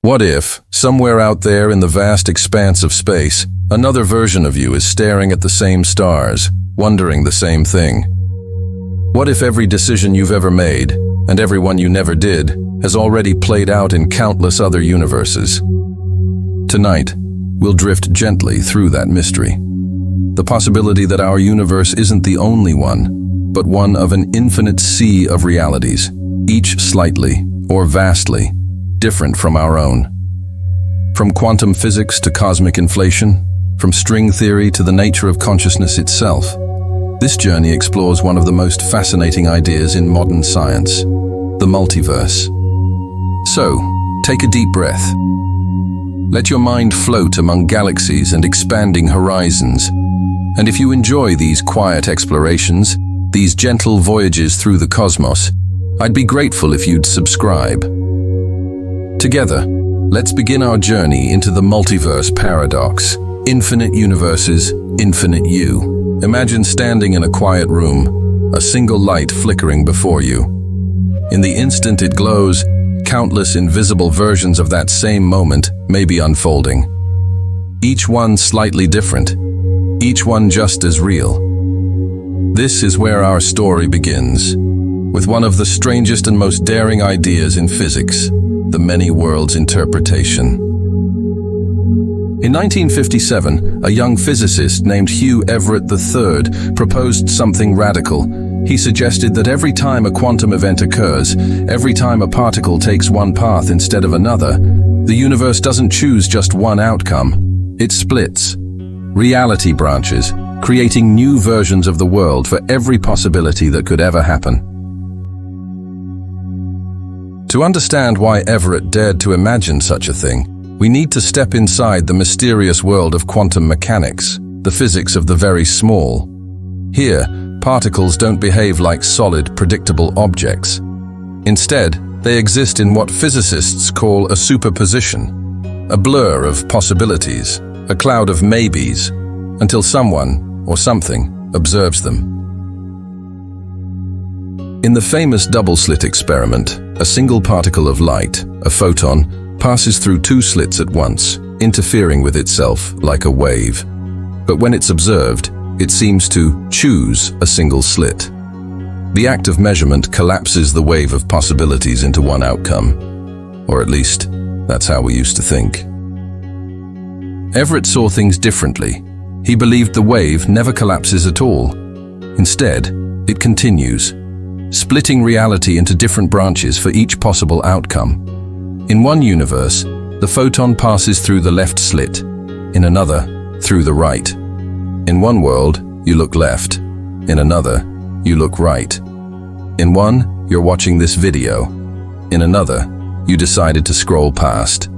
What if, somewhere out there in the vast expanse of space, another version of you is staring at the same stars, wondering the same thing? What if every decision you've ever made, and every one you never did, has already played out in countless other universes? Tonight, we'll drift gently through that mystery. The possibility that our universe isn't the only one, but one of an infinite sea of realities, each slightly, or vastly, different from our own. From quantum physics to cosmic inflation, from string theory to the nature of consciousness itself, this journey explores one of the most fascinating ideas in modern science, the multiverse. So, take a deep breath. Let your mind float among galaxies and expanding horizons. And if you enjoy these quiet explorations, these gentle voyages through the cosmos, I'd be grateful if you'd subscribe. Together, let's begin our journey into the Multiverse Paradox. Infinite universes, infinite you. Imagine standing in a quiet room, a single light flickering before you. In the instant it glows, countless invisible versions of that same moment may be unfolding. Each one slightly different, each one just as real. This is where our story begins, with one of the strangest and most daring ideas in physics, the many worlds interpretation. In 1957, a young physicist named Hugh Everett III proposed something radical. He suggested that every time a quantum event occurs, every time a particle takes one path instead of another, the universe doesn't choose just one outcome. It splits. Reality branches, creating new versions of the world for every possibility that could ever happen. To understand why Everett dared to imagine such a thing, we need to step inside the mysterious world of quantum mechanics, the physics of the very small. Here, particles don't behave like solid, predictable objects. Instead, they exist in what physicists call a superposition, a blur of possibilities, a cloud of maybes, until someone, or something, observes them. In the famous double-slit experiment, a single particle of light, a photon, passes through two slits at once, interfering with itself like a wave. But when it's observed, it seems to choose a single slit. The act of measurement collapses the wave of possibilities into one outcome. Or at least, that's how we used to think. Everett saw things differently. He believed the wave never collapses at all. Instead, it continues, splitting reality into different branches for each possible outcome. In one universe, the photon passes through the left slit, in another, through the right. In one world, you look left. In another, you look right. In one, you're watching this video. In another, you decided to scroll past.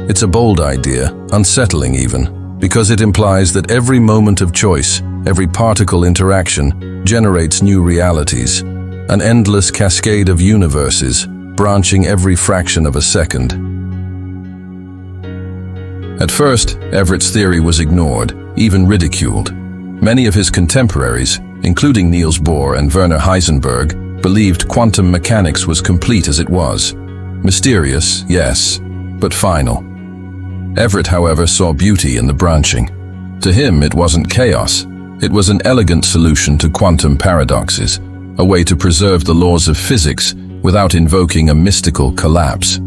It's a bold idea, unsettling even, because it implies that every moment of choice, every particle interaction, generates new realities, an endless cascade of universes, branching every fraction of a second. At first, Everett's theory was ignored, even ridiculed. Many of his contemporaries, including Niels Bohr and Werner Heisenberg, believed quantum mechanics was complete as it was. Mysterious, yes, but final. Everett, however, saw beauty in the branching. To him, it wasn't chaos. It was an elegant solution to quantum paradoxes, a way to preserve the laws of physics without invoking a mystical collapse.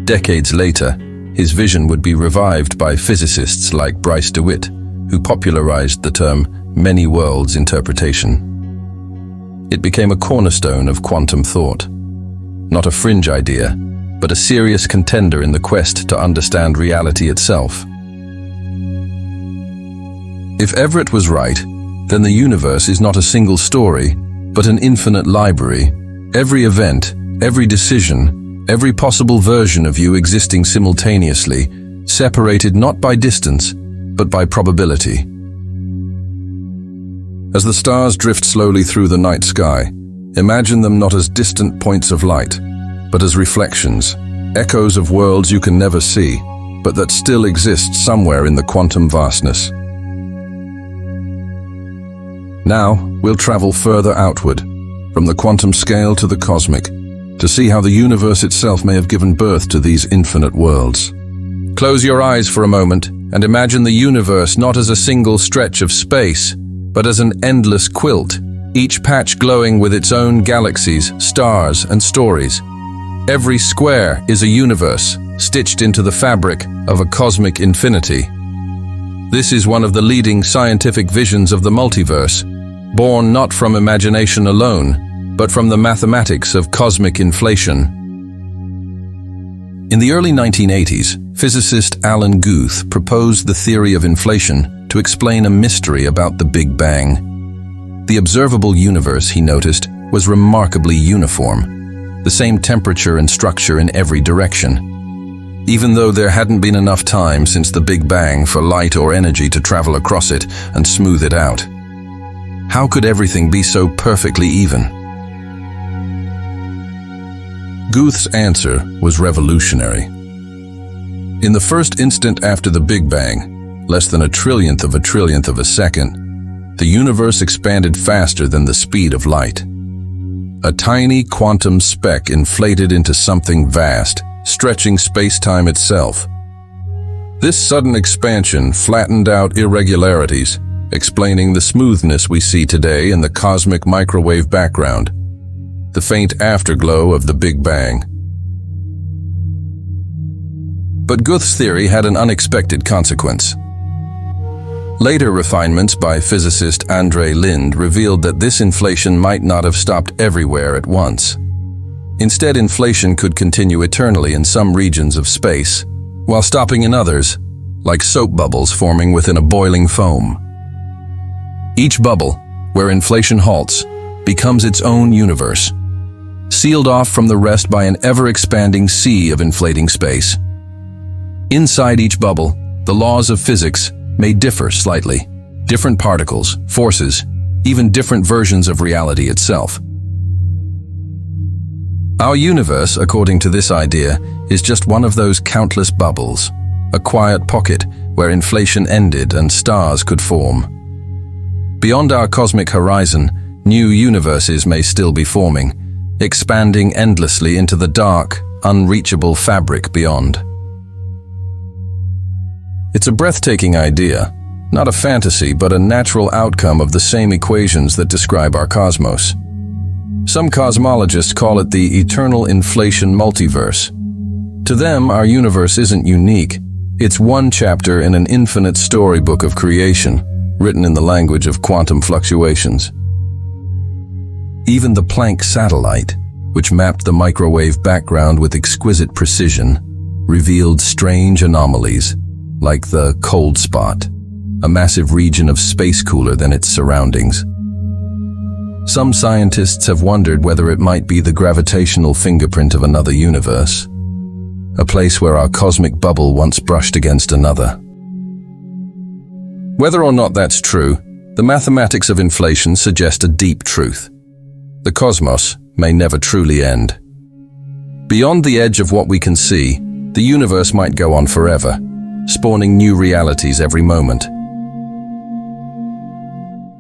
Decades later, his vision would be revived by physicists like Bryce DeWitt, who popularized the term many worlds interpretation. It became a cornerstone of quantum thought. Not a fringe idea, but a serious contender in the quest to understand reality itself. If Everett was right, then the universe is not a single story, but an infinite library. Every event, every decision, every possible version of you existing simultaneously, separated not by distance, but by probability. As the stars drift slowly through the night sky, imagine them not as distant points of light, but as reflections, echoes of worlds you can never see, but that still exist somewhere in the quantum vastness. Now, we'll travel further outward, from the quantum scale to the cosmic, to see how the universe itself may have given birth to these infinite worlds. Close your eyes for a moment and imagine the universe not as a single stretch of space, but as an endless quilt, each patch glowing with its own galaxies, stars, and stories. Every square is a universe, stitched into the fabric of a cosmic infinity. This is one of the leading scientific visions of the multiverse, born not from imagination alone, but from the mathematics of cosmic inflation. In the early 1980s, physicist Alan Guth proposed the theory of inflation to explain a mystery about the Big Bang. The observable universe, he noticed, was remarkably uniform, the same temperature and structure in every direction. Even though there hadn't been enough time since the Big Bang for light or energy to travel across it and smooth it out. How could everything be so perfectly even? Guth's answer was revolutionary. In the first instant after the Big Bang, less than a trillionth of a second, the universe expanded faster than the speed of light. A tiny quantum speck inflated into something vast, stretching space-time itself. This sudden expansion flattened out irregularities, explaining the smoothness we see today in the cosmic microwave background, the faint afterglow of the Big Bang. But Guth's theory had an unexpected consequence. Later refinements by physicist Andrei Linde revealed that this inflation might not have stopped everywhere at once. Instead, inflation could continue eternally in some regions of space, while stopping in others, like soap bubbles forming within a boiling foam. Each bubble, where inflation halts, becomes its own universe, sealed off from the rest by an ever-expanding sea of inflating space. Inside each bubble, the laws of physics may differ slightly. Different particles, forces, even different versions of reality itself. Our universe, according to this idea, is just one of those countless bubbles, a quiet pocket where inflation ended and stars could form. Beyond our cosmic horizon, new universes may still be forming, expanding endlessly into the dark, unreachable fabric beyond. It's a breathtaking idea, not a fantasy, but a natural outcome of the same equations that describe our cosmos. Some cosmologists call it the eternal inflation multiverse. To them, our universe isn't unique. It's one chapter in an infinite storybook of creation, written in the language of quantum fluctuations. Even the Planck satellite, which mapped the microwave background with exquisite precision, revealed strange anomalies, like the cold spot, a massive region of space cooler than its surroundings. Some scientists have wondered whether it might be the gravitational fingerprint of another universe, a place where our cosmic bubble once brushed against another. Whether or not that's true, the mathematics of inflation suggest a deep truth. The cosmos may never truly end. Beyond the edge of what we can see, the universe might go on forever, spawning new realities every moment.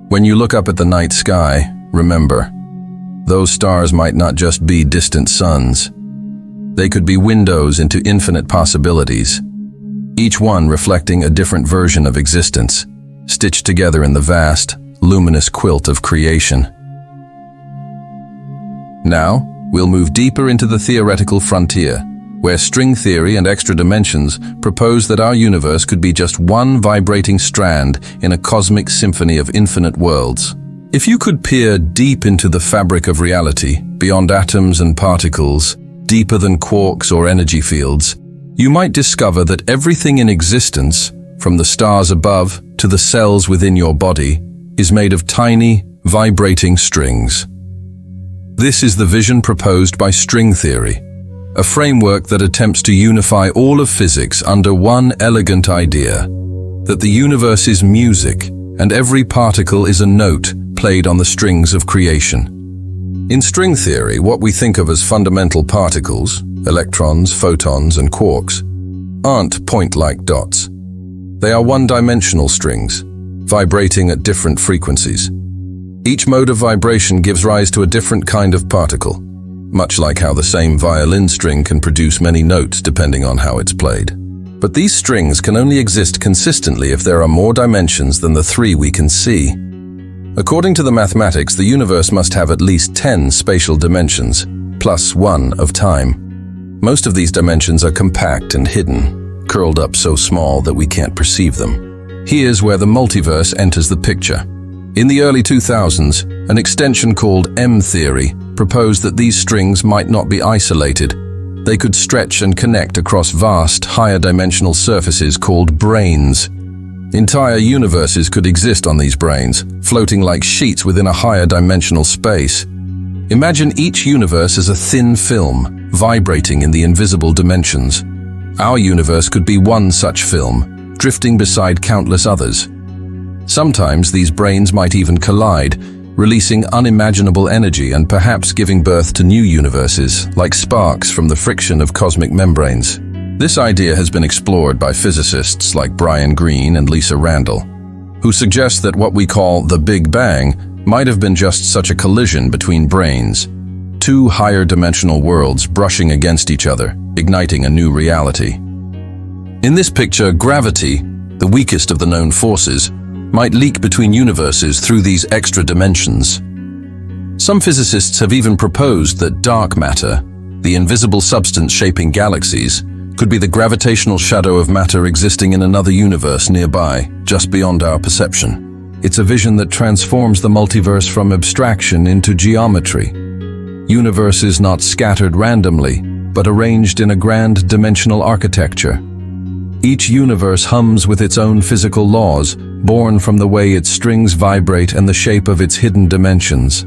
When you look up at the night sky, remember, those stars might not just be distant suns. They could be windows into infinite possibilities, each one reflecting a different version of existence, stitched together in the vast, luminous quilt of creation. Now, we'll move deeper into the theoretical frontier, where string theory and extra dimensions propose that our universe could be just one vibrating strand in a cosmic symphony of infinite worlds. If you could peer deep into the fabric of reality, beyond atoms and particles, deeper than quarks or energy fields, you might discover that everything in existence, from the stars above to the cells within your body, is made of tiny, vibrating strings. This is the vision proposed by string theory, a framework that attempts to unify all of physics under one elegant idea, that the universe is music and every particle is a note played on the strings of creation. In string theory, what we think of as fundamental particles, electrons, photons, and quarks, aren't point-like dots. They are one-dimensional strings, vibrating at different frequencies. Each mode of vibration gives rise to a different kind of particle, much like how the same violin string can produce many notes depending on how it's played. But these strings can only exist consistently if there are more dimensions than the 3 we can see. According to the mathematics, the universe must have at least 10 spatial dimensions, plus 1 of time. Most of these dimensions are compact and hidden, curled up so small that we can't perceive them. Here's where the multiverse enters the picture. In the early 2000s, an extension called M-theory proposed that these strings might not be isolated. They could stretch and connect across vast, higher dimensional surfaces called branes. Entire universes could exist on these branes, floating like sheets within a higher dimensional space. Imagine each universe as a thin film, vibrating in the invisible dimensions. Our universe could be one such film, drifting beside countless others. Sometimes these branes might even collide, releasing unimaginable energy and perhaps giving birth to new universes, like sparks from the friction of cosmic membranes. This idea has been explored by physicists like Brian Greene and Lisa Randall, who suggest that what we call the Big Bang might have been just such a collision between branes, 2 higher dimensional worlds brushing against each other, igniting a new reality. In this picture, gravity, the weakest of the known forces, might leak between universes through these extra dimensions. Some physicists have even proposed that dark matter, the invisible substance shaping galaxies, could be the gravitational shadow of matter existing in another universe nearby, just beyond our perception. It's a vision that transforms the multiverse from abstraction into geometry. Universes not scattered randomly, but arranged in a grand dimensional architecture. Each universe hums with its own physical laws, born from the way its strings vibrate and the shape of its hidden dimensions.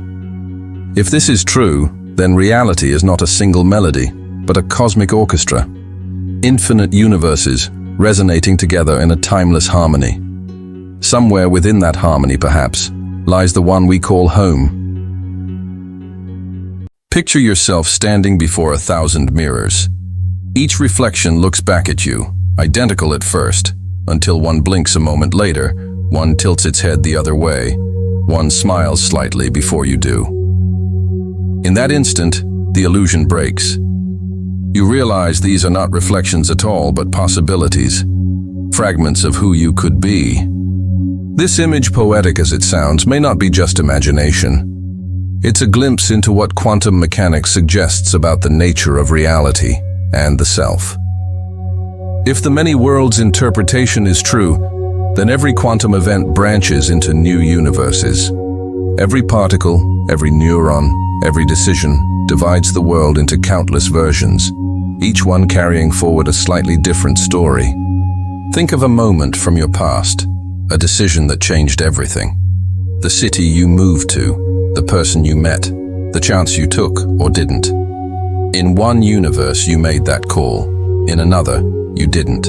If this is true, then reality is not a single melody, but a cosmic orchestra. Infinite universes resonating together in a timeless harmony. Somewhere within that harmony, perhaps, lies the one we call home. Picture yourself standing before 1,000 mirrors. Each reflection looks back at you, identical at first, until one blinks a moment later, one tilts its head the other way, one smiles slightly before you do. In that instant, the illusion breaks. You realize these are not reflections at all, but possibilities, fragments of who you could be. This image, poetic as it sounds, may not be just imagination. It's a glimpse into what quantum mechanics suggests about the nature of reality and the self. If the many worlds interpretation is true, then every quantum event branches into new universes. Every particle, every neuron, every decision divides the world into countless versions, each one carrying forward a slightly different story. Think of a moment from your past, a decision that changed everything. The city you moved to, the person you met, the chance you took or didn't. In one universe you made that call, in another you didn't.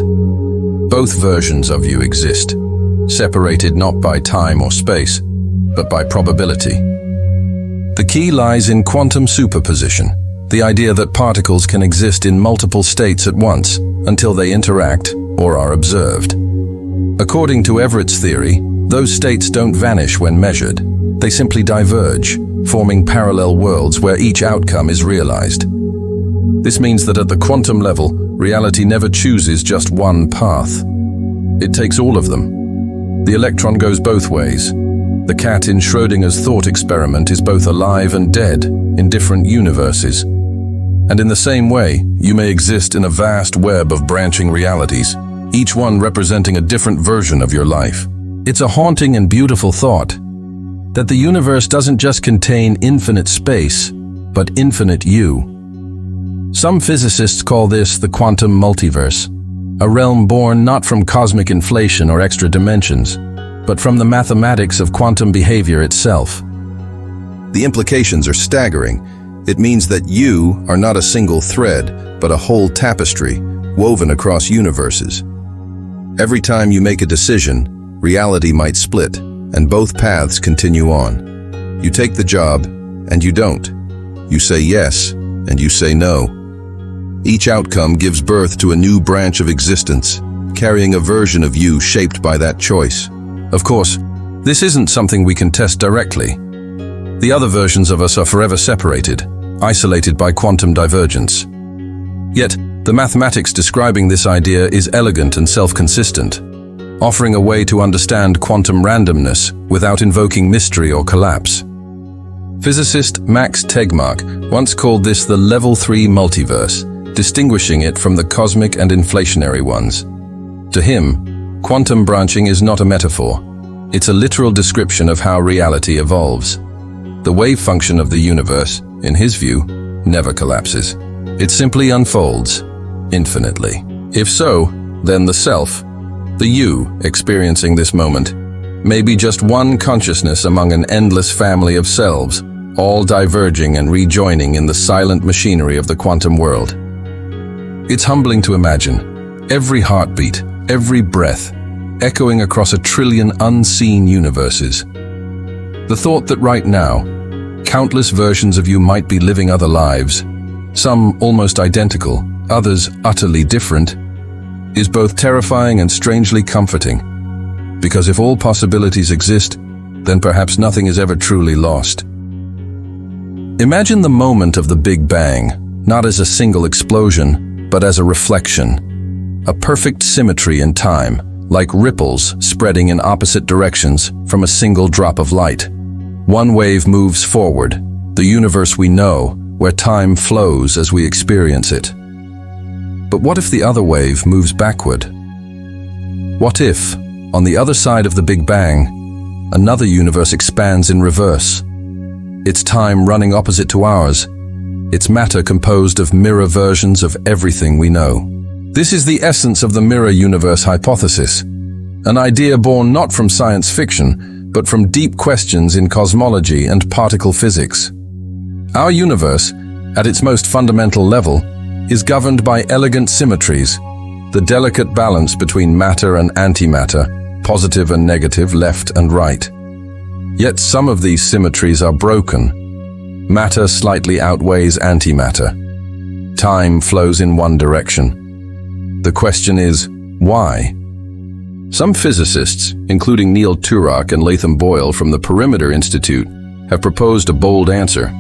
Both versions of you exist, separated not by time or space, but by probability. The key lies in quantum superposition, the idea that particles can exist in multiple states at once until they interact or are observed. According to Everett's theory, those states don't vanish when measured. They simply diverge, forming parallel worlds where each outcome is realized. This means that at the quantum level, reality never chooses just one path. It takes all of them. The electron goes both ways. The cat in Schrödinger's thought experiment is both alive and dead in different universes. And in the same way, you may exist in a vast web of branching realities, each one representing a different version of your life. It's a haunting and beautiful thought that the universe doesn't just contain infinite space, but infinite you. Some physicists call this the quantum multiverse, a realm born not from cosmic inflation or extra dimensions, but from the mathematics of quantum behavior itself. The implications are staggering. It means that you are not a single thread, but a whole tapestry woven across universes. Every time you make a decision, reality might split, and both paths continue on. You take the job, and you don't. You say yes, and you say no. Each outcome gives birth to a new branch of existence, carrying a version of you shaped by that choice. Of course, this isn't something we can test directly. The other versions of us are forever separated, isolated by quantum divergence. Yet, the mathematics describing this idea is elegant and self-consistent, offering a way to understand quantum randomness without invoking mystery or collapse. Physicist Max Tegmark once called this the level 3 multiverse, distinguishing it from the cosmic and inflationary ones. To him, quantum branching is not a metaphor. It's a literal description of how reality evolves. The wave function of the universe, in his view, never collapses. It simply unfolds, infinitely. If so, then the self, the you experiencing this moment, may be just one consciousness among an endless family of selves, all diverging and rejoining in the silent machinery of the quantum world. It's humbling to imagine every heartbeat, every breath, echoing across a trillion unseen universes. The thought that right now, countless versions of you might be living other lives, some almost identical, others utterly different, is both terrifying and strangely comforting. Because if all possibilities exist, then perhaps nothing is ever truly lost. Imagine the moment of the Big Bang, not as a single explosion, but as a reflection. A perfect symmetry in time, like ripples spreading in opposite directions from a single drop of light. One wave moves forward, the universe we know, where time flows as we experience it. But what if the other wave moves backward? What if, on the other side of the Big Bang, another universe expands in reverse? Its time running opposite to ours, its matter composed of mirror versions of everything we know. This is the essence of the mirror universe hypothesis, an idea born not from science fiction, but from deep questions in cosmology and particle physics. Our universe, at its most fundamental level, is governed by elegant symmetries, the delicate balance between matter and antimatter, positive and negative, left and right. Yet some of these symmetries are broken. Matter slightly outweighs antimatter. Time flows in one direction. The question is, why? Some physicists, including Neil Turok and Latham Boyle from the Perimeter Institute, have proposed a bold answer.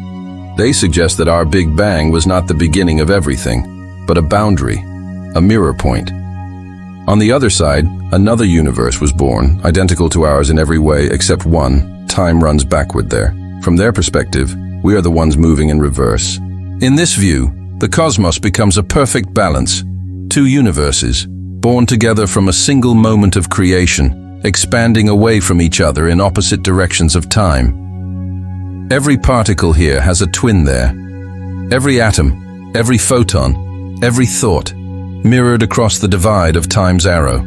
They suggest that our Big Bang was not the beginning of everything, but a boundary, a mirror point. On the other side, another universe was born, identical to ours in every way except one. Time runs backward there. From their perspective, we are the ones moving in reverse. In this view, the cosmos becomes a perfect balance. Two universes, born together from a single moment of creation, expanding away from each other in opposite directions of time. Every particle here has a twin there. Every atom, every photon, every thought, mirrored across the divide of time's arrow.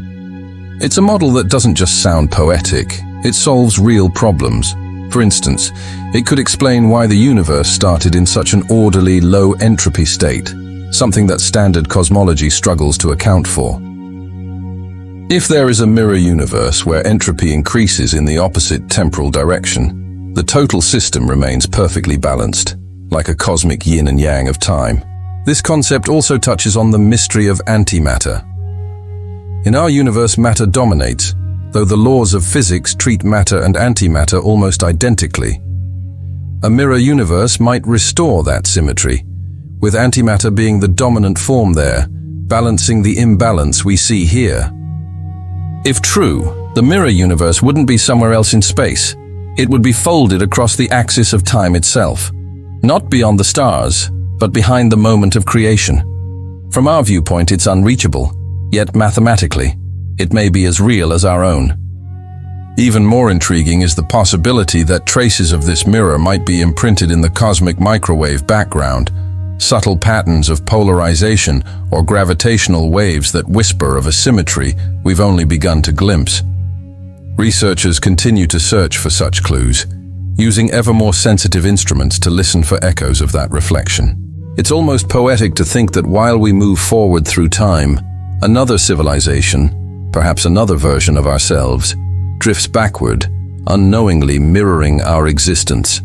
It's a model that doesn't just sound poetic, it solves real problems. For instance, it could explain why the universe started in such an orderly, low-entropy state, something that standard cosmology struggles to account for. If there is a mirror universe where entropy increases in the opposite temporal direction, the total system remains perfectly balanced, like a cosmic yin and yang of time. This concept also touches on the mystery of antimatter. In our universe, matter dominates, though the laws of physics treat matter and antimatter almost identically. A mirror universe might restore that symmetry, with antimatter being the dominant form there, balancing the imbalance we see here. If true, the mirror universe wouldn't be somewhere else in space. It would be folded across the axis of time itself, not beyond the stars, but behind the moment of creation. From our viewpoint, it's unreachable, yet mathematically, it may be as real as our own. Even more intriguing is the possibility that traces of this mirror might be imprinted in the cosmic microwave background, subtle patterns of polarization or gravitational waves that whisper of a symmetry we've only begun to glimpse. Researchers continue to search for such clues, using ever more sensitive instruments to listen for echoes of that reflection. It's almost poetic to think that while we move forward through time, another civilization, perhaps another version of ourselves, drifts backward, unknowingly mirroring our existence.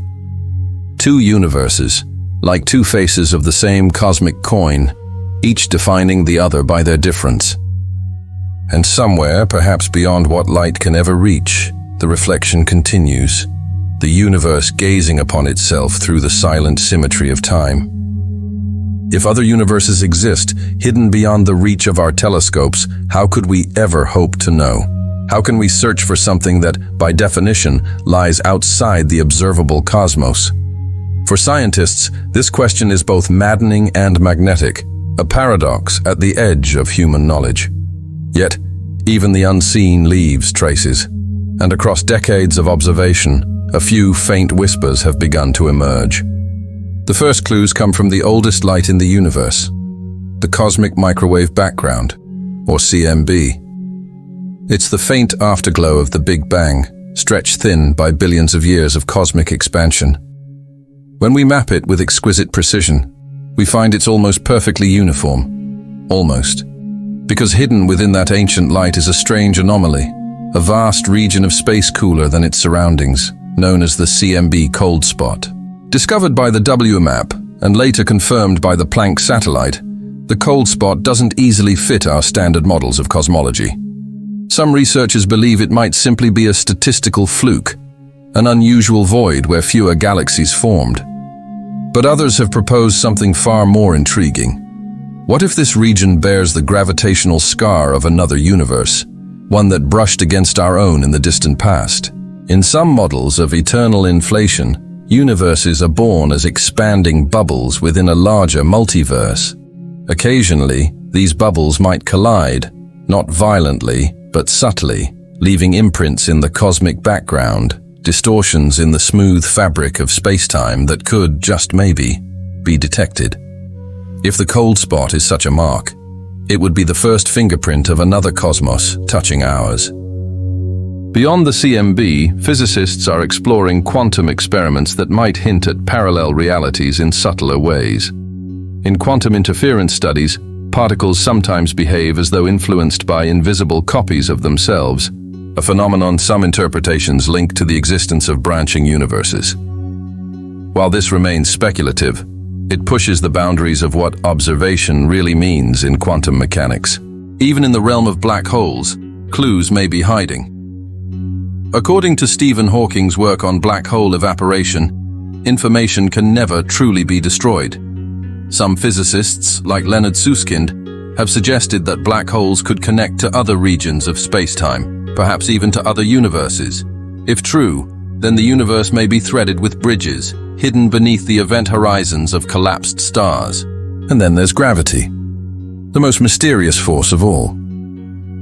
Two universes, like two faces of the same cosmic coin, each defining the other by their difference. And somewhere, perhaps beyond what light can ever reach, the reflection continues. the universe gazing upon itself through the silent symmetry of time. If other universes exist, hidden beyond the reach of our telescopes, how could we ever hope to know? How can we search for something that, by definition, lies outside the observable cosmos? For scientists, this question is both maddening and magnetic, a paradox at the edge of human knowledge. Yet, even the unseen leaves traces, and across decades of observation, a few faint whispers have begun to emerge. The first clues come from the oldest light in the universe, the cosmic microwave background, or CMB. It's the faint afterglow of the Big Bang, stretched thin by billions of years of cosmic expansion. When we map it with exquisite precision, we find it's almost perfectly uniform. Almost. Because hidden within that ancient light is a strange anomaly, a vast region of space cooler than its surroundings, known as the CMB cold spot. Discovered by the WMAP and later confirmed by the Planck satellite, the cold spot doesn't easily fit our standard models of cosmology. Some researchers believe it might simply be a statistical fluke, an unusual void where fewer galaxies formed. But others have proposed something far more intriguing. What if this region bears the gravitational scar of another universe, one that brushed against our own in the distant past? In some models of eternal inflation, universes are born as expanding bubbles within a larger multiverse. Occasionally, these bubbles might collide, not violently, but subtly, leaving imprints in the cosmic background, distortions in the smooth fabric of spacetime that could, just maybe, be detected. If the cold spot is such a mark, it would be the first fingerprint of another cosmos touching ours. Beyond the CMB, physicists are exploring quantum experiments that might hint at parallel realities in subtler ways. In quantum interference studies, particles sometimes behave as though influenced by invisible copies of themselves, a phenomenon some interpretations link to the existence of branching universes. While this remains speculative, it pushes the boundaries of what observation really means in quantum mechanics. Even in the realm of black holes, clues may be hiding. According to Stephen Hawking's work on black hole evaporation, information can never truly be destroyed. Some physicists, like Leonard Susskind, have suggested that black holes could connect to other regions of space-time, perhaps even to other universes. If true, then the universe may be threaded with bridges, hidden beneath the event horizons of collapsed stars. And then there's gravity, the most mysterious force of all.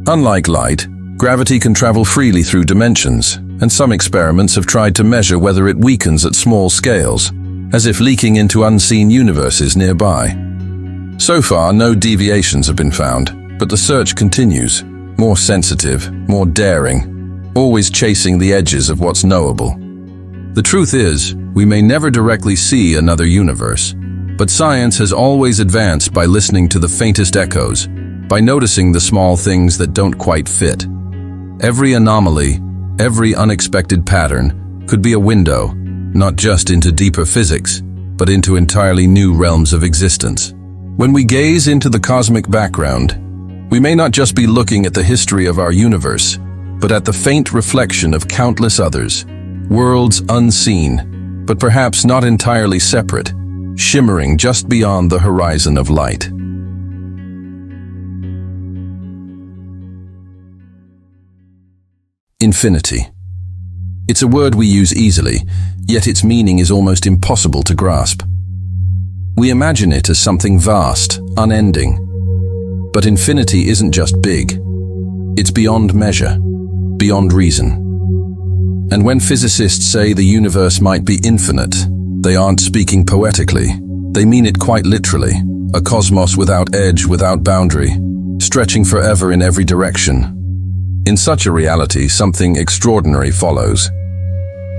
Unlike light, gravity can travel freely through dimensions, and some experiments have tried to measure whether it weakens at small scales, as if leaking into unseen universes nearby. So far, no deviations have been found, but the search continues, more sensitive, more daring, always chasing the edges of what's knowable. The truth is, we may never directly see another universe, but science has always advanced by listening to the faintest echoes, by noticing the small things that don't quite fit. Every anomaly, every unexpected pattern could be a window, not just into deeper physics, but into entirely new realms of existence. When we gaze into the cosmic background, we may not just be looking at the history of our universe, but at the faint reflection of countless others, worlds unseen, but perhaps not entirely separate, shimmering just beyond the horizon of light. Infinity. It's a word we use easily, yet its meaning is almost impossible to grasp. We imagine it as something vast, unending. But infinity isn't just big. It's beyond measure, beyond reason. And when physicists say the universe might be infinite, they aren't speaking poetically. They mean it quite literally, a cosmos without edge, without boundary, stretching forever in every direction. In such a reality, something extraordinary follows.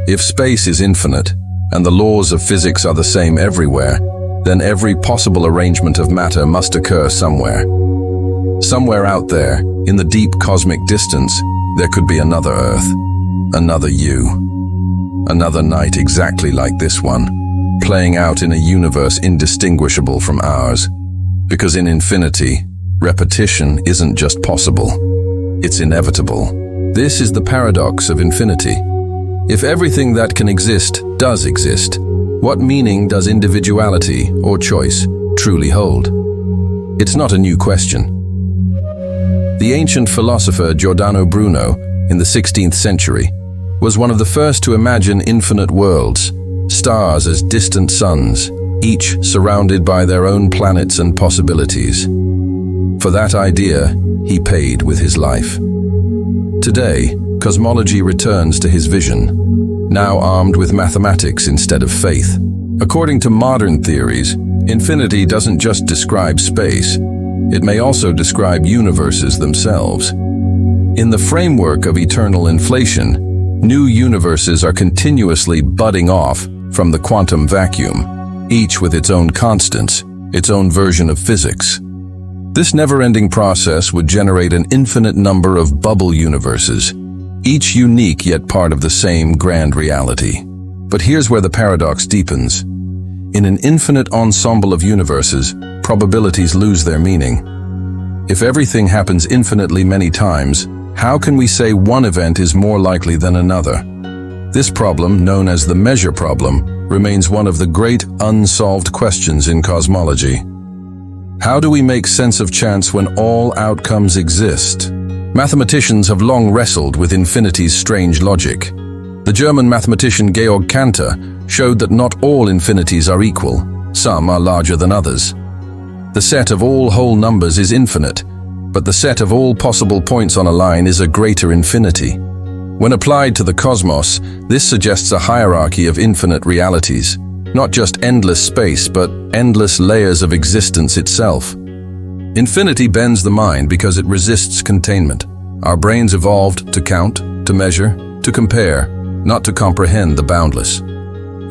If space is infinite, and the laws of physics are the same everywhere, then every possible arrangement of matter must occur somewhere. Somewhere out there, in the deep cosmic distance, there could be another Earth, another you, another night exactly like this one, playing out in a universe indistinguishable from ours. Because in infinity, repetition isn't just possible, it's inevitable. This is the paradox of infinity. If everything that can exist does exist, what meaning does individuality or choice truly hold? It's not a new question. The ancient philosopher Giordano Bruno, in the 16th century, was one of the first to imagine infinite worlds, stars as distant suns, each surrounded by their own planets and possibilities. For that idea, he paid with his life. Today, cosmology returns to his vision, now armed with mathematics instead of faith. According to modern theories, infinity doesn't just describe space, it may also describe universes themselves. In the framework of eternal inflation, new universes are continuously budding off from the quantum vacuum, each with its own constants, its own version of physics. This never-ending process would generate an infinite number of bubble universes, each unique yet part of the same grand reality. But here's where the paradox deepens. In an infinite ensemble of universes, probabilities lose their meaning. If everything happens infinitely many times, how can we say one event is more likely than another? This problem, known as the measure problem, remains one of the great unsolved questions in cosmology. How do we make sense of chance when all outcomes exist? Mathematicians have long wrestled with infinity's strange logic. The German mathematician Georg Cantor showed that not all infinities are equal. Some are larger than others. The set of all whole numbers is infinite, but the set of all possible points on a line is a greater infinity. When applied to the cosmos, this suggests a hierarchy of infinite realities, not just endless space, but endless layers of existence itself. Infinity bends the mind because it resists containment. Our brains evolved to count, to measure, to compare, not to comprehend the boundless.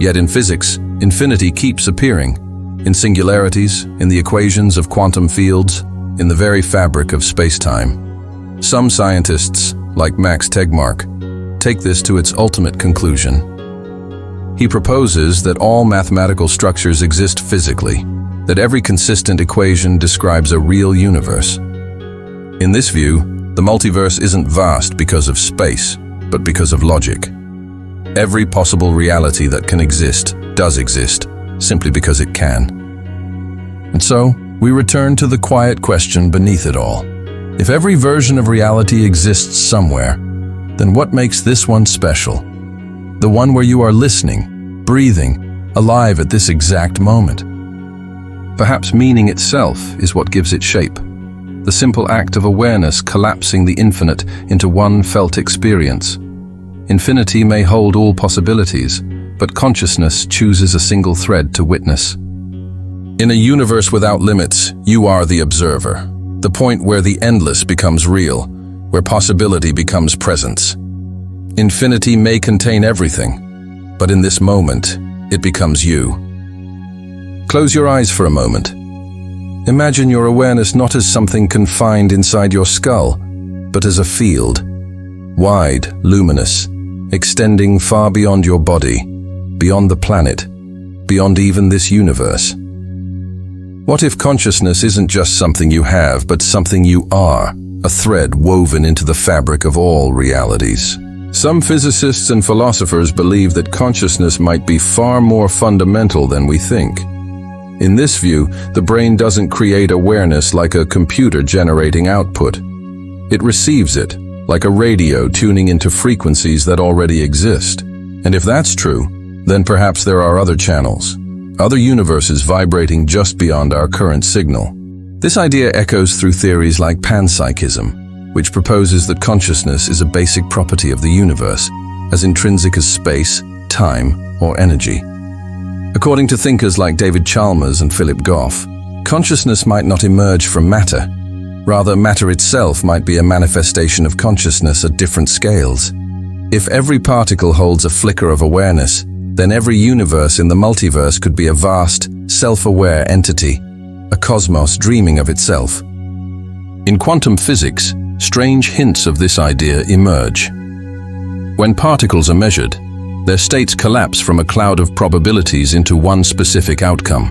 Yet in physics, infinity keeps appearing, in singularities, in the equations of quantum fields, in the very fabric of space-time. Some scientists, like Max Tegmark, take this to its ultimate conclusion. He proposes that all mathematical structures exist physically, that every consistent equation describes a real universe. In this view, the multiverse isn't vast because of space, but because of logic. Every possible reality that can exist does exist, simply because it can. And so, we return to the quiet question beneath it all. If every version of reality exists somewhere, then what makes this one special? The one where you are listening, breathing, alive at this exact moment. Perhaps meaning itself is what gives it shape. The simple act of awareness collapsing the infinite into one felt experience. Infinity may hold all possibilities, but consciousness chooses a single thread to witness. In a universe without limits, you are the observer, the point where the endless becomes real, where possibility becomes presence. Infinity may contain everything, but in this moment, it becomes you. Close your eyes for a moment. Imagine your awareness not as something confined inside your skull, but as a field, wide, luminous, extending far beyond your body, beyond the planet, beyond even this universe. What if consciousness isn't just something you have, but something you are, a thread woven into the fabric of all realities? Some physicists and philosophers believe that consciousness might be far more fundamental than we think. In this view, the brain doesn't create awareness like a computer generating output. It receives it, like a radio tuning into frequencies that already exist. And if that's true, then perhaps there are other channels, other universes vibrating just beyond our current signal. This idea echoes through theories like panpsychism, which proposes that consciousness is a basic property of the universe, as intrinsic as space, time, or energy. According to thinkers like David Chalmers and Philip Goff, consciousness might not emerge from matter. Rather, matter itself might be a manifestation of consciousness at different scales. If every particle holds a flicker of awareness, then every universe in the multiverse could be a vast, self-aware entity, a cosmos dreaming of itself. In quantum physics, strange hints of this idea emerge. When particles are measured, their states collapse from a cloud of probabilities into one specific outcome.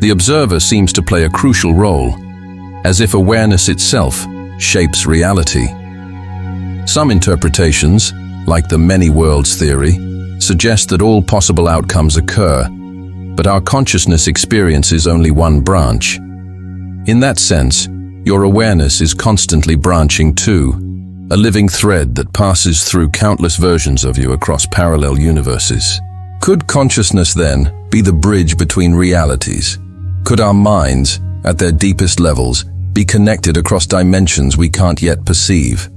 The observer seems to play a crucial role, as if awareness itself shapes reality. Some interpretations, like the many worlds theory, suggest that all possible outcomes occur, but our consciousness experiences only one branch. In that sense, your awareness is constantly branching too, a living thread that passes through countless versions of you across parallel universes. Could consciousness then be the bridge between realities? Could our minds, at their deepest levels, be connected across dimensions we can't yet perceive?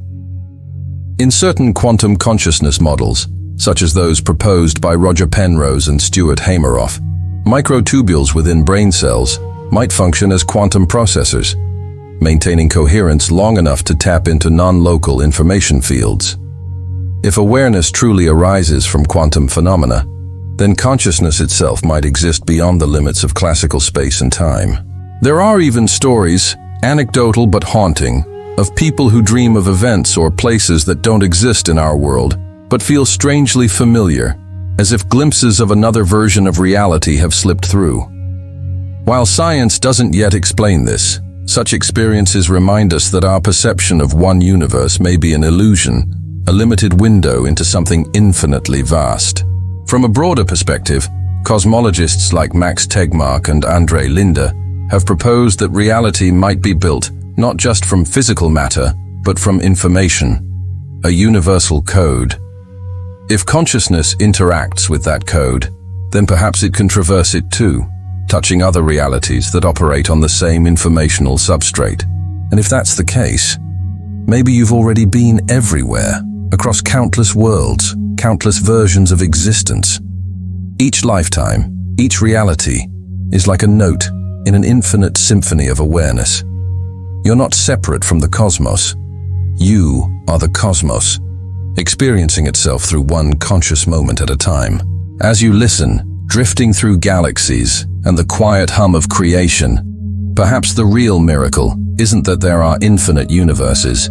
In certain quantum consciousness models, such as those proposed by Roger Penrose and Stuart Hameroff, microtubules within brain cells might function as quantum processors, maintaining coherence long enough to tap into non-local information fields. If awareness truly arises from quantum phenomena, then consciousness itself might exist beyond the limits of classical space and time. There are even stories, anecdotal but haunting, of people who dream of events or places that don't exist in our world, but feel strangely familiar, as if glimpses of another version of reality have slipped through. While science doesn't yet explain this, such experiences remind us that our perception of one universe may be an illusion, a limited window into something infinitely vast. From a broader perspective, cosmologists like Max Tegmark and Andrei Linde have proposed that reality might be built not just from physical matter, but from information, a universal code. If consciousness interacts with that code, then perhaps it can traverse it too, touching other realities that operate on the same informational substrate. And if that's the case, maybe you've already been everywhere, across countless worlds, countless versions of existence. Each lifetime, each reality, is like a note in an infinite symphony of awareness. You're not separate from the cosmos. You are the cosmos, experiencing itself through one conscious moment at a time. As you listen, drifting through galaxies and the quiet hum of creation, perhaps the real miracle isn't that there are infinite universes.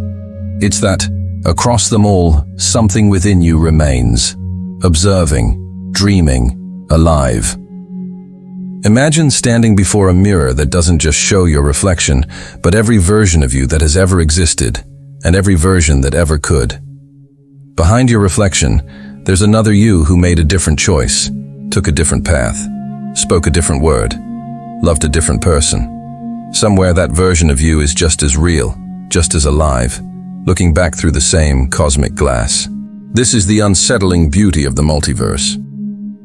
It's that, across them all, something within you remains, observing, dreaming, alive. Imagine standing before a mirror that doesn't just show your reflection, but every version of you that has ever existed, and every version that ever could. Behind your reflection, there's another you who made a different choice, took a different path, spoke a different word, loved a different person. Somewhere that version of you is just as real, just as alive, looking back through the same cosmic glass. This is the unsettling beauty of the multiverse.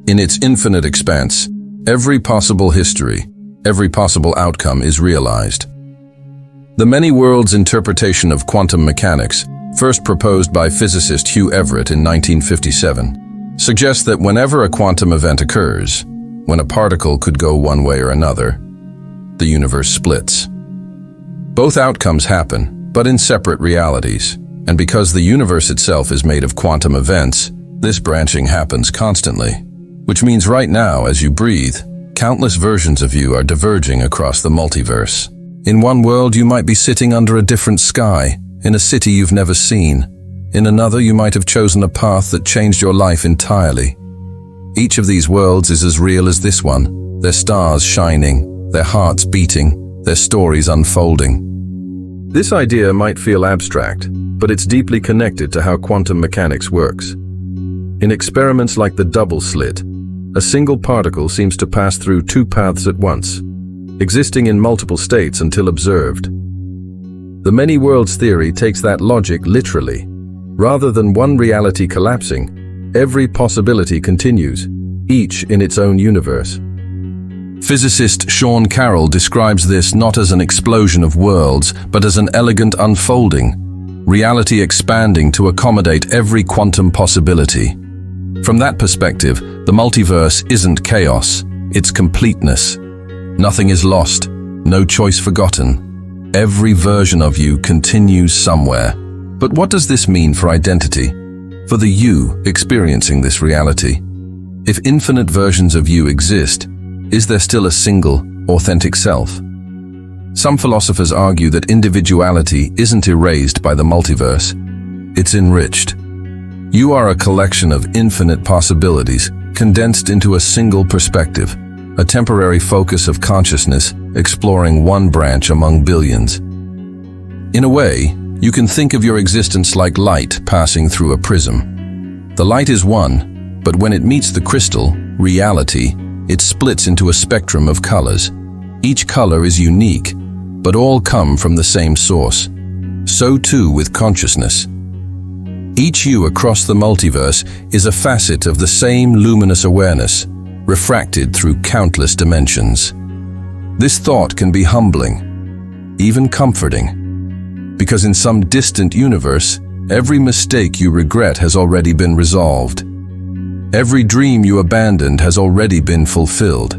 In its infinite expanse, every possible history, every possible outcome is realized. The many worlds interpretation of quantum mechanics, first proposed by physicist Hugh Everett in 1957, suggests that whenever a quantum event occurs, when a particle could go one way or another, the universe splits. Both outcomes happen, but in separate realities, and because the universe itself is made of quantum events, this branching happens constantly. Which means right now, as you breathe, countless versions of you are diverging across the multiverse. In one world, you might be sitting under a different sky, in a city you've never seen. In another, you might have chosen a path that changed your life entirely. Each of these worlds is as real as this one, their stars shining, their hearts beating, their stories unfolding. This idea might feel abstract, but it's deeply connected to how quantum mechanics works. In experiments like the double slit, a single particle seems to pass through two paths at once, existing in multiple states until observed. The many worlds theory takes that logic literally. Rather than one reality collapsing, every possibility continues, each in its own universe. Physicist Sean Carroll describes this not as an explosion of worlds, but as an elegant unfolding, reality expanding to accommodate every quantum possibility. From that perspective, the multiverse isn't chaos, it's completeness. Nothing is lost, no choice forgotten. Every version of you continues somewhere. But what does this mean for identity? For the you experiencing this reality? If infinite versions of you exist, is there still a single, authentic self? Some philosophers argue that individuality isn't erased by the multiverse, it's enriched. You are a collection of infinite possibilities condensed into a single perspective, a temporary focus of consciousness exploring one branch among billions. In a way, you can think of your existence like light passing through a prism. The light is one, but when it meets the crystal, reality, it splits into a spectrum of colors. Each color is unique, but all come from the same source. So too with consciousness. Each you across the multiverse is a facet of the same luminous awareness, refracted through countless dimensions. This thought can be humbling, even comforting, because in some distant universe, every mistake you regret has already been resolved. Every dream you abandoned has already been fulfilled.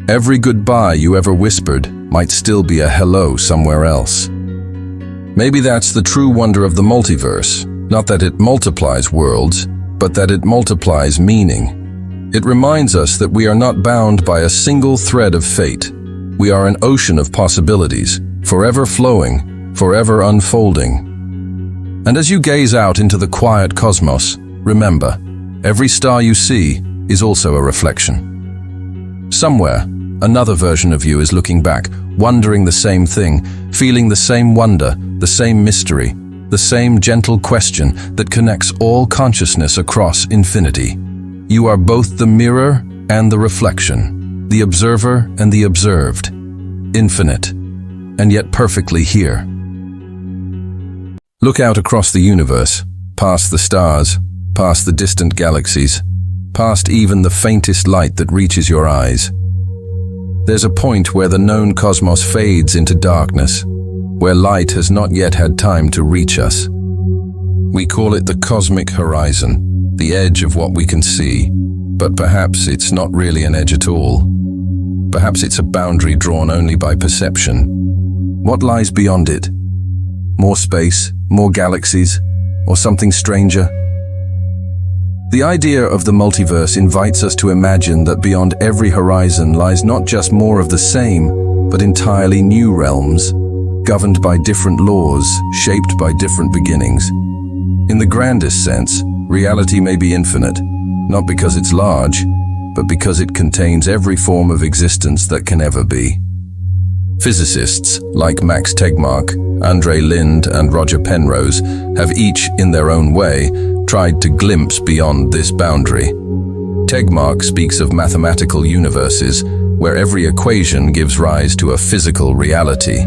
Every goodbye you ever whispered might still be a hello somewhere else. Maybe that's the true wonder of the multiverse, not that it multiplies worlds, but that it multiplies meaning. It reminds us that we are not bound by a single thread of fate. We are an ocean of possibilities, forever flowing, forever unfolding. And as you gaze out into the quiet cosmos, remember, every star you see is also a reflection. Somewhere, another version of you is looking back, wondering the same thing, feeling the same wonder, the same mystery, the same gentle question that connects all consciousness across infinity. You are both the mirror and the reflection, the observer and the observed, infinite, and yet perfectly here. Look out across the universe, past the stars, past the distant galaxies, past even the faintest light that reaches your eyes. There's a point where the known cosmos fades into darkness, where light has not yet had time to reach us. We call it the cosmic horizon, the edge of what we can see, but perhaps it's not really an edge at all. Perhaps it's a boundary drawn only by perception. What lies beyond it? More space, more galaxies, or something stranger? The idea of the multiverse invites us to imagine that beyond every horizon lies not just more of the same, but entirely new realms, governed by different laws, shaped by different beginnings. In the grandest sense, reality may be infinite, not because it's large, but because it contains every form of existence that can ever be. Physicists like Max Tegmark, Andrei Linde, and Roger Penrose have each, in their own way, tried to glimpse beyond this boundary. Tegmark speaks of mathematical universes where every equation gives rise to a physical reality.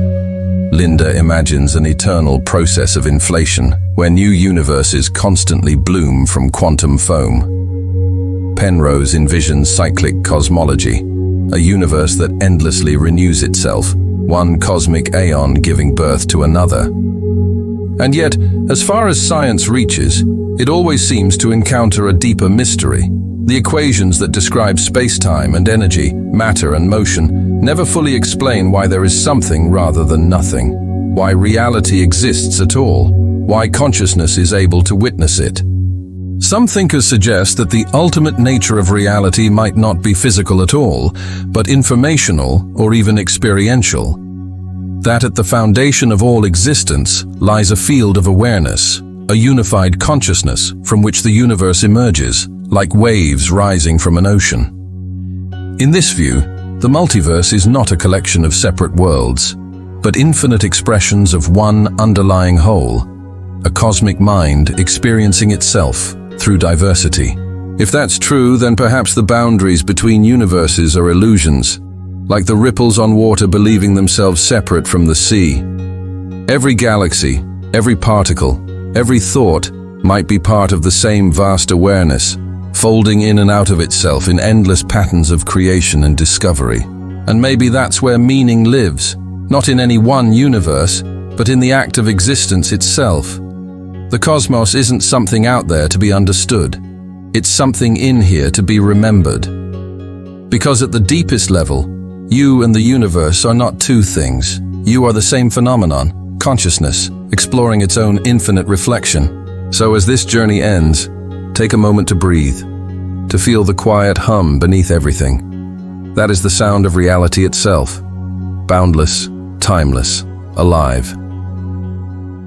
Linde imagines an eternal process of inflation where new universes constantly bloom from quantum foam. Penrose envisions cyclic cosmology, a universe that endlessly renews itself, one cosmic aeon giving birth to another. And yet, as far as science reaches, it always seems to encounter a deeper mystery. The equations that describe space-time and energy, matter and motion, never fully explain why there is something rather than nothing, why reality exists at all, why consciousness is able to witness it. Some thinkers suggest that the ultimate nature of reality might not be physical at all, but informational or even experiential. That at the foundation of all existence lies a field of awareness, a unified consciousness from which the universe emerges, like waves rising from an ocean. In this view, the multiverse is not a collection of separate worlds, but infinite expressions of one underlying whole, a cosmic mind experiencing itself through diversity. If that's true, then perhaps the boundaries between universes are illusions, like the ripples on water believing themselves separate from the sea. Every galaxy, every particle, every thought might be part of the same vast awareness, folding in and out of itself in endless patterns of creation and discovery. And maybe that's where meaning lives, not in any one universe, but in the act of existence itself. The cosmos isn't something out there to be understood. It's something in here to be remembered. Because at the deepest level, you and the universe are not two things. You are the same phenomenon, consciousness, exploring its own infinite reflection. So as this journey ends, take a moment to breathe, to feel the quiet hum beneath everything. That is the sound of reality itself, boundless, timeless, alive.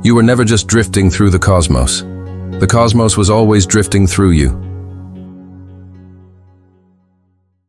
You were never just drifting through the cosmos. The cosmos was always drifting through you.